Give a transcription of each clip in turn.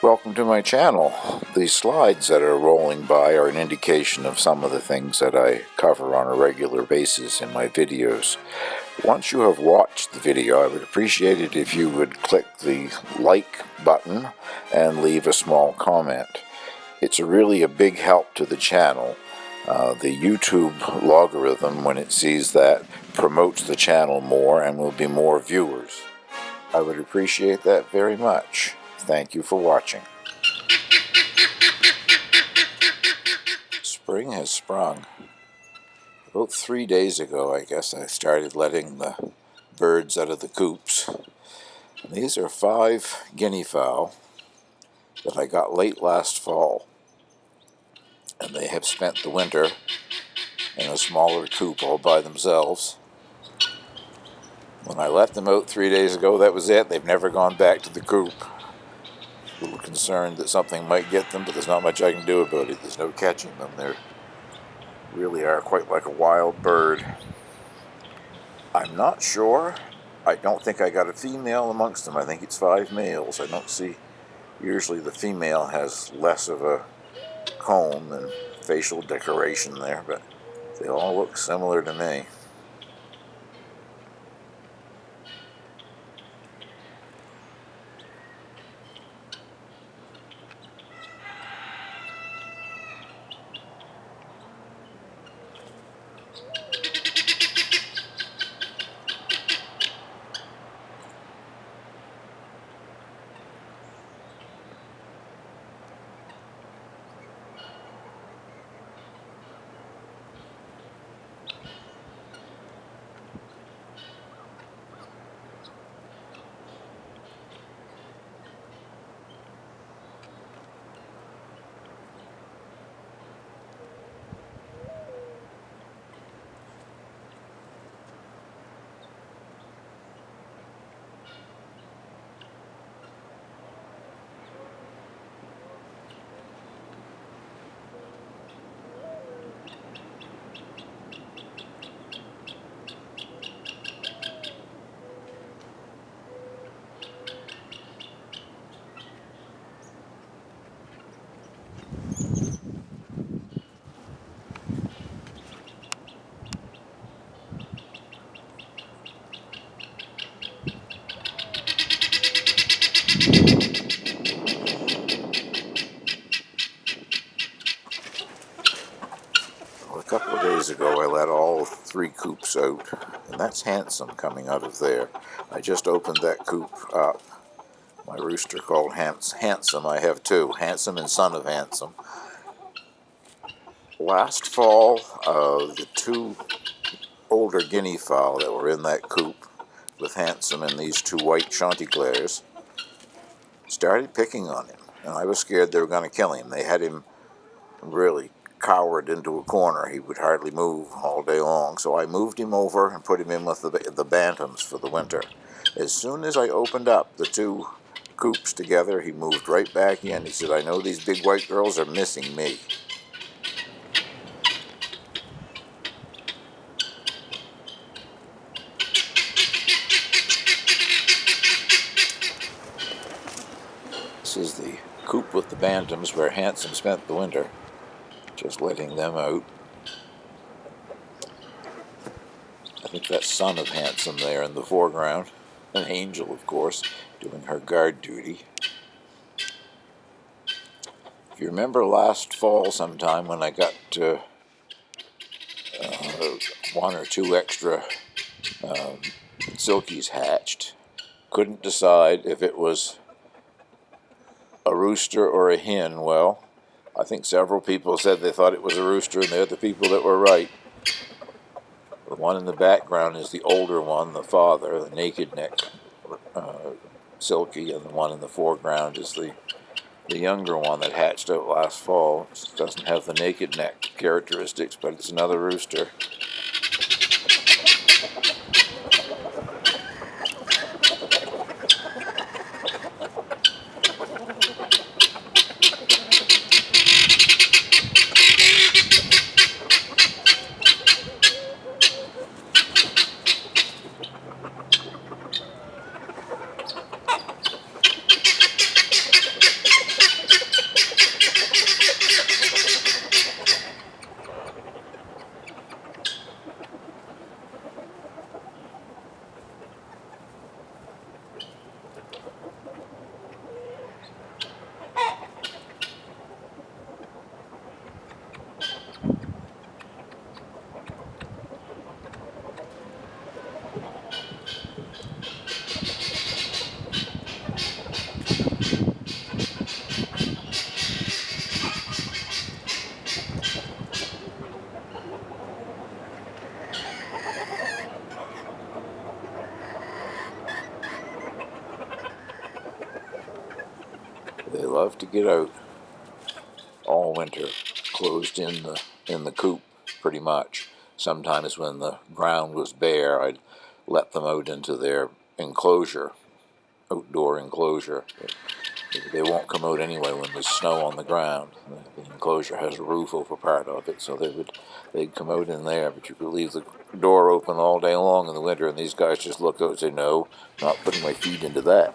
Welcome to my channel. These slides that are rolling by are an indication of some of the things that I cover on a regular basis in my videos. Once you have watched the video, I would appreciate it if you would click the like button and leave a small comment. It's really a big help to the channel. The YouTube logarithm, when it sees that, promotes the channel more and will be more viewers. I would appreciate that very much. Thank you for watching. Spring has sprung. About 3 days ago, I guess, I started letting the birds out of the coops. These are 5 guinea fowl that I got late last fall, and they have spent the winter in a smaller coop all by themselves. When I let them out 3 days ago, that was it. They've never gone back to the coop. A little concerned that something might get them, but there's not much I can do about it. There's no catching them. They really are quite like a wild bird. I'm not sure. I don't think I got a female amongst them. I think it's 5 males. I don't see. Usually the female has less of a comb and facial decoration there, but they all look similar to me. A couple of days ago I let all 3 coops out, and that's Handsome coming out of there. I just opened that coop up. My rooster called Handsome. I have 2, Handsome and Son of Handsome. Last fall, the 2 older guinea fowl that were in that coop with Handsome and these 2 white chanticleers started picking on him, and I was scared they were going to kill him. They had him really cowered into a corner. He would hardly move all day long, so I moved him over and put him in with the bantams for the winter. As soon as I opened up the 2 coops together, he moved right back in. He said, "I know these big white girls are missing me." This is the coop with the bantams where Handsome spent the winter. Just letting them out. I think that's Son of Handsome there in the foreground. An Angel, of course, doing her guard duty. If you remember last fall sometime when I got 1 or 2 extra silkies hatched, couldn't decide if it was a rooster or a hen. Well, I think several people said they thought it was a rooster, and they're the people that were right. The one in the background is the older one, the father, the naked neck silky, and the one in the foreground is the younger one that hatched out last fall. It doesn't have the naked neck characteristics, but it's another rooster. They love to get out all winter, closed in the coop pretty much. Sometimes when the ground was bare, I'd let them out into their enclosure, outdoor enclosure. They won't come out anyway when there's snow on the ground. The enclosure has a roof over part of it, so they'd come out in there. But you could leave the door open all day long in the winter, and these guys just look out and say, "No, not putting my feet into that."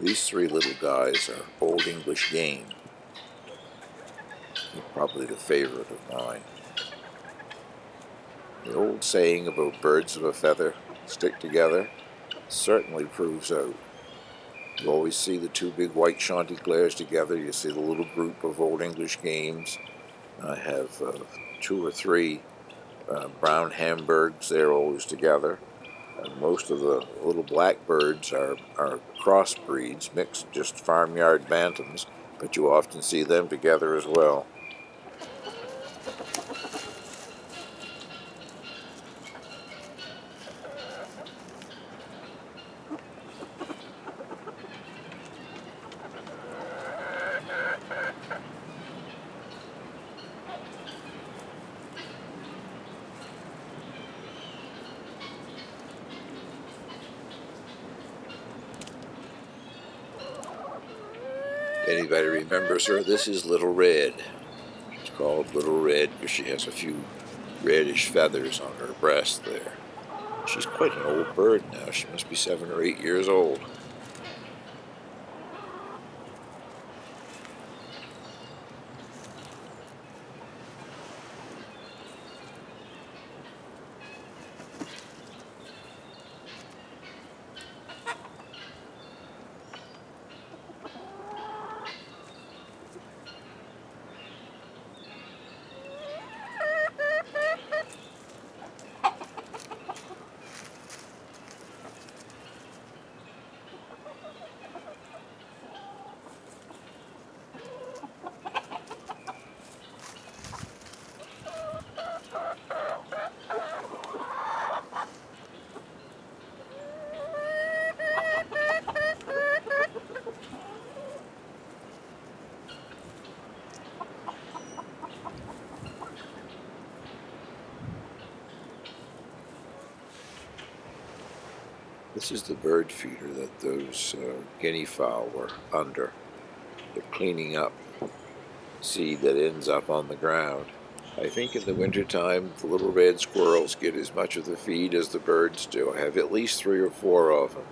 These three little guys are Old English game. They're probably the favorite of mine. The old saying about birds of a feather stick together certainly proves out. You always see the two big white chanticleers together. You see the little group of Old English games. I have two or three brown Hamburgs. They're always together. And most of the little blackbirds are crossbreeds, mixed just farmyard bantams, but you often see them together as well. Anybody remembers her? This is Little Red. She's called Little Red because she has a few reddish feathers on her breast there. She's quite an old bird now. She must be 7 or 8 years old. This is the bird feeder that those guinea fowl were under. They're cleaning up seed that ends up on the ground. I think in the wintertime, the little red squirrels get as much of the feed as the birds do. I have at least 3 or 4 of them.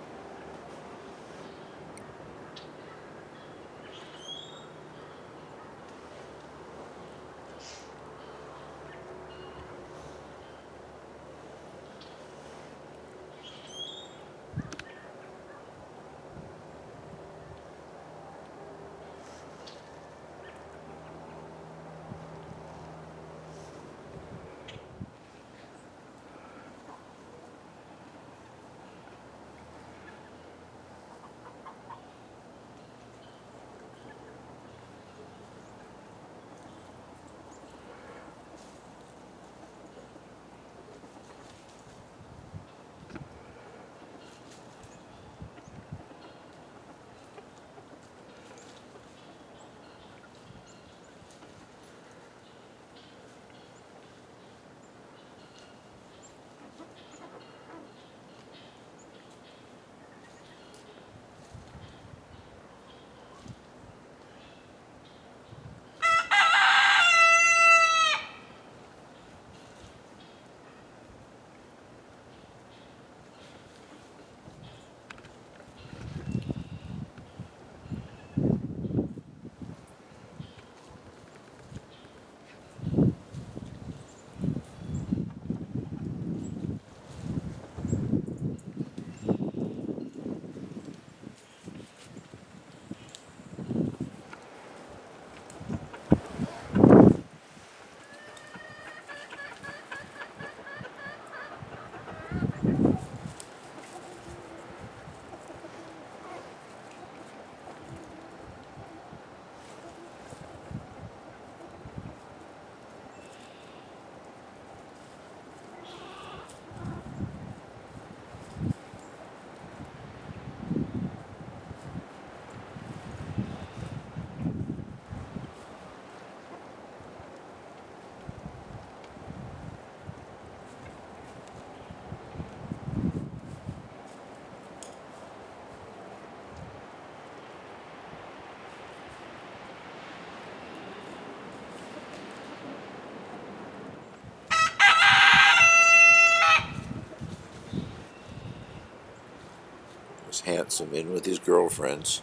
handsome in with his girlfriends.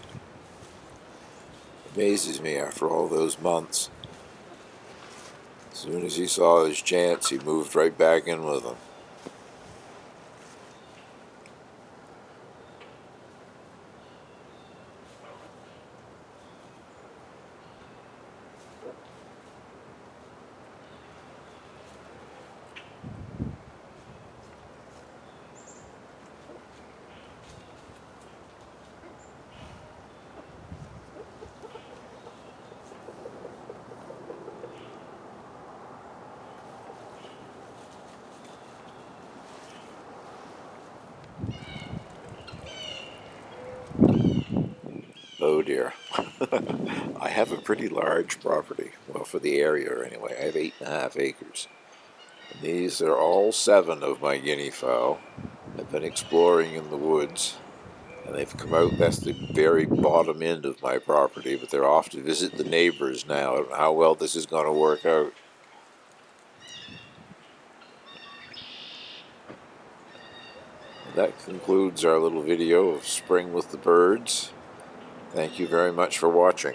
Amazes me after all those months. As soon as he saw his chance, he moved right back in with them. Oh dear. I have a pretty large property. Well, for the area anyway. I have 8.5 acres. And these are all 7 of my guinea fowl. I've been exploring in the woods, and they've come out. That's the very bottom end of my property, but they're off to visit the neighbors now. I don't know how well this is going to work out. And that concludes our little video of spring with the birds. Thank you very much for watching.